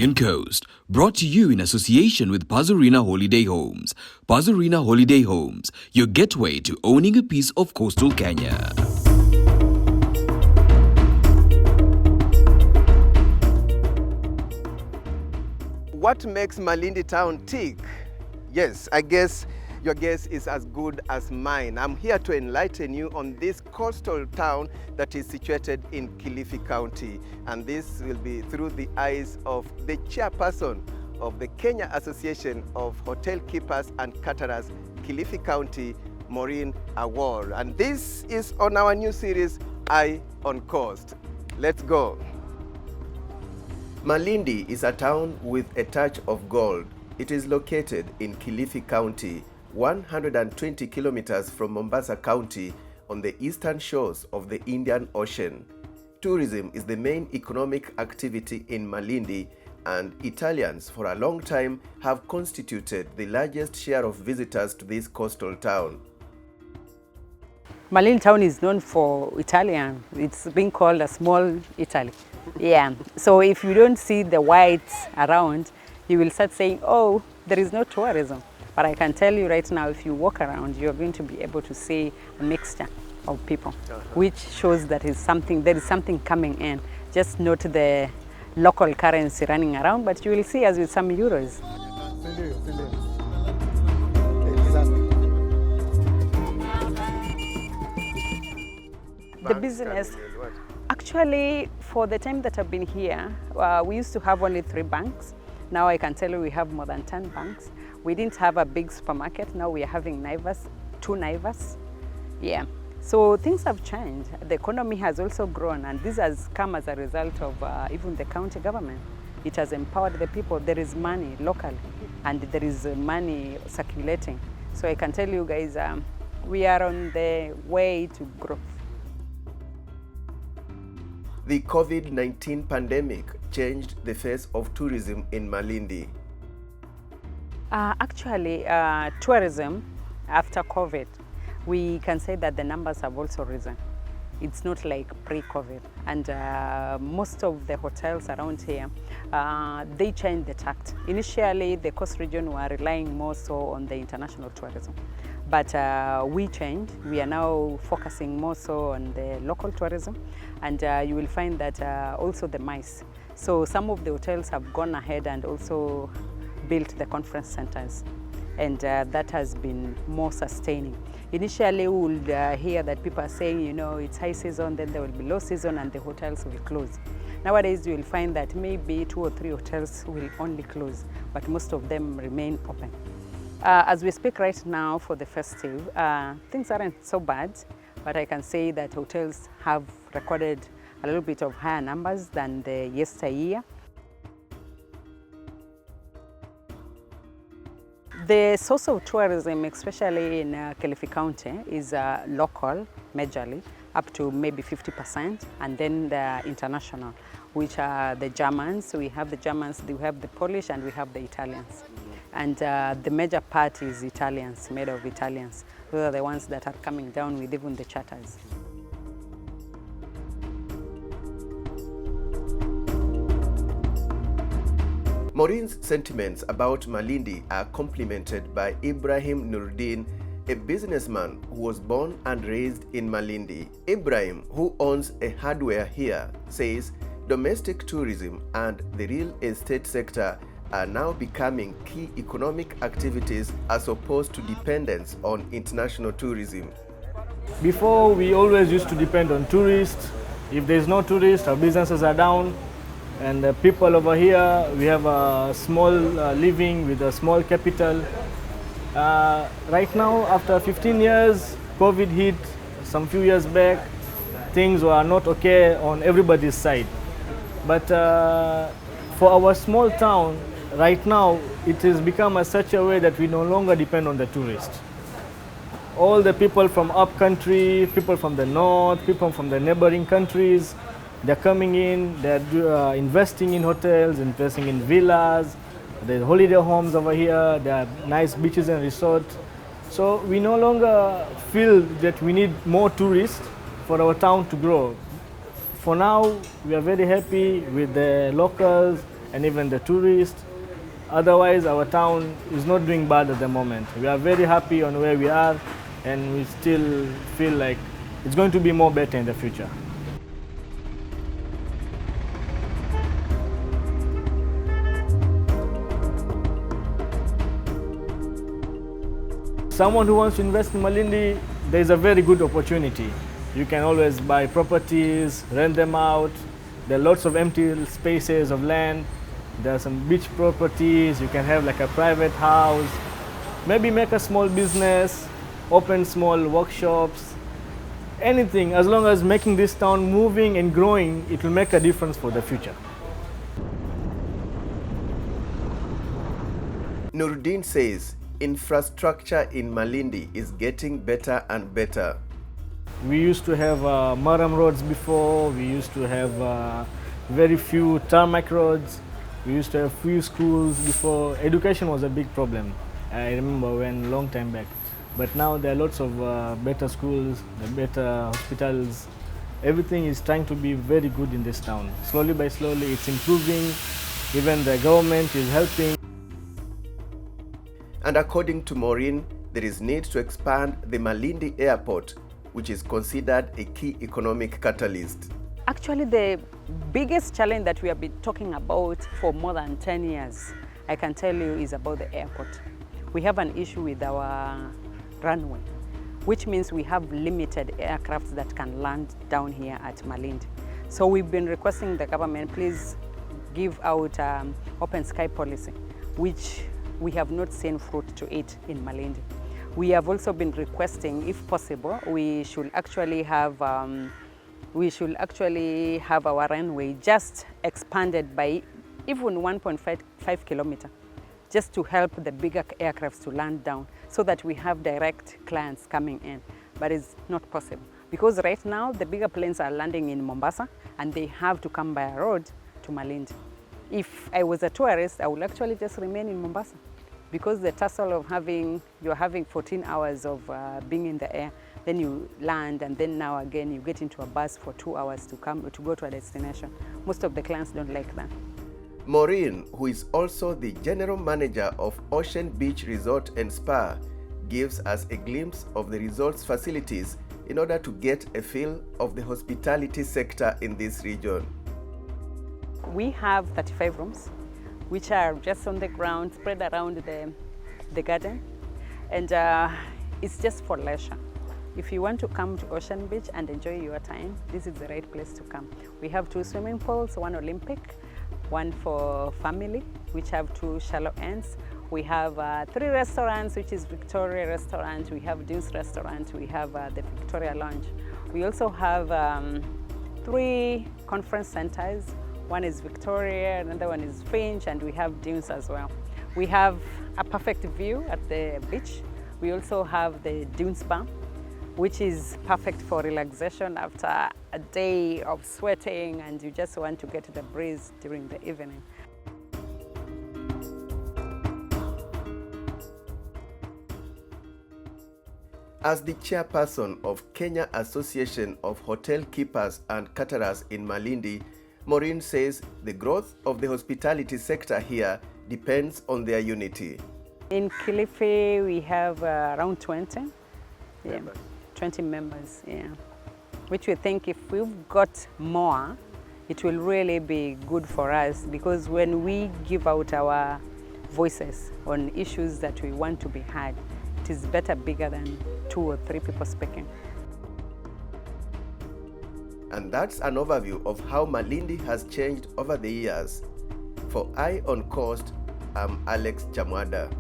Iron Coast, brought to you in association with Pazurina Holiday Homes. Pazurina Holiday Homes, your gateway to owning a piece of coastal Kenya. What makes Malindi town tick? Yes, I guess your guess is as good as mine. I'm here to enlighten you on this coastal town that is situated in Kilifi County. And this will be through the eyes of the chairperson of the Kenya Association of Hotel Keepers and Caterers, Kilifi County, Maureen Award. And this is on our new series, Eye on Coast. Let's go. Malindi is a town with a touch of gold. It is located in Kilifi County, 120 kilometers from Mombasa County on the eastern shores of the Indian Ocean. Tourism is the main economic activity in Malindi, and Italians for a long time have constituted the largest share of visitors to this coastal town. Malindi town is known for Italian. It's being called a small Italy. Yeah, so if you don't see the whites around, you will start saying, oh, there is no tourism. But I can tell you right now, if you walk around, you're going to be able to see a mixture of people, which shows that there is something coming in. Just not the local currency running around, but you will see us with some euros. The business, actually, for the time that I've been here, we used to have only 3 banks. Now I can tell you we have more than 10 banks. We didn't have a big supermarket. Now we are having Naivas, 2 Naivas. Yeah, so things have changed. The economy has also grown, and this has come as a result of even the county government. It has empowered the people. There is money locally, and there is money circulating. So I can tell you guys, we are on the way to growth. The COVID-19 pandemic changed the face of tourism in Malindi. Actually, tourism after COVID, we can say that the numbers have also risen. It's not like pre-COVID. And most of the hotels around here, they changed the tact. Initially, the coast region were relying more so on the international tourism. But we changed. We are now focusing more so on the local tourism. And you will find that also the MICE. So some of the hotels have gone ahead and also built the conference centers, and that has been more sustaining. Initially, we would hear that people are saying, you know, it's high season, then there will be low season, and the hotels will close. Nowadays, you will find that maybe 2 or 3 hotels will only close, but most of them remain open. As we speak right now for the festive, things aren't so bad, but I can say that hotels have recorded a little bit of higher numbers than the yesteryear. The source of tourism, especially in Kilifi County, is local, majorly, up to maybe 50%, and then the international, which are the Germans. We have the Germans, we have the Polish, and we have the Italians. And the major part is Italians, made of Italians. Those are the ones that are coming down with even the charters. Maureen's sentiments about Malindi are complemented by Ibrahim Nuruddin, a businessman who was born and raised in Malindi. Ibrahim, who owns a hardware here, says domestic tourism and the real estate sector are now becoming key economic activities as opposed to dependence on international tourism. Before, we always used to depend on tourists. If there's no tourists, our businesses are down. And the people over here, we have a small living with a small capital. Right now, after 15 years, COVID hit some few years back. Things were not okay on everybody's side. But for our small town, right now, it has become such a way that we no longer depend on the tourists. All the people from up country, people from the north, people from the neighboring countries, they're coming in, they're investing in hotels, investing in villas, there's holiday homes over here, there are nice beaches and resorts. So we no longer feel that we need more tourists for our town to grow. For now, we are very happy with the locals and even the tourists. Otherwise, our town is not doing bad at the moment. We are very happy on where we are, and we still feel like it's going to be more better in the future. Someone who wants to invest in Malindi, there is a very good opportunity. You can always buy properties, rent them out. There are lots of empty spaces of land. There are some beach properties. You can have like a private house. Maybe make a small business, open small workshops. Anything, as long as making this town moving and growing, it will make a difference for the future. Nuruddin says infrastructure in Malindi is getting better and better. We used to have Maram roads before. We used to have very few tarmac roads. We used to have few schools before. Education was a big problem. I remember when long time back. But now there are lots of better schools, better hospitals. Everything is trying to be very good in this town. Slowly by slowly, it's improving. Even the government is helping. And according to Maureen, there is need to expand the Malindi airport, which is considered a key economic catalyst. Actually, the biggest challenge that we have been talking about for more than 10 years, I can tell you, is about the airport. We have an issue with our runway, which means we have limited aircraft that can land down here at Malindi. So we've been requesting the government, please give out open sky policy, which we have not seen fruit to it in Malindi. We have also been requesting, if possible, we should actually have our runway just expanded by even 1.5 kilometer, just to help the bigger aircrafts to land down, so that we have direct clients coming in. But it's not possible, because right now the bigger planes are landing in Mombasa and they have to come by road to Malindi. If I was a tourist, I would actually just remain in Mombasa, because the tussle of you're having 14 hours of being in the air, then you land, and then now again you get into a bus for 2 hours to go to a destination. Most of the clients don't like that. Maureen, who is also the general manager of Ocean Beach Resort and Spa, gives us a glimpse of the resort's facilities in order to get a feel of the hospitality sector in this region. We have 35 rooms, which are just on the ground, spread around the garden. And it's just for leisure. If you want to come to Ocean Beach and enjoy your time, this is the right place to come. We have 2 swimming pools, one Olympic, one for family, which have 2 shallow ends. We have 3 restaurants, which is Victoria Restaurant, we have Dunes Restaurant, we have the Victoria Lounge. We also have 3 conference centers. One is Victoria, another one is Finch, and we have Dunes as well. We have a perfect view at the beach. We also have the Dunes Bar, which is perfect for relaxation after a day of sweating and you just want to get the breeze during the evening. As the chairperson of Kenya Association of Hotel Keepers and Caterers in Malindi, Maureen says the growth of the hospitality sector here depends on their unity. In Kilifi, we have around 20. Yeah. 20 members, yeah. Which we think if we've got more, it will really be good for us, because when we give out our voices on issues that we want to be heard, it is better bigger than 2 or 3 people speaking. And that's an overview of how Malindi has changed over the years. For Eye on Coast, I'm Alex Chamwada.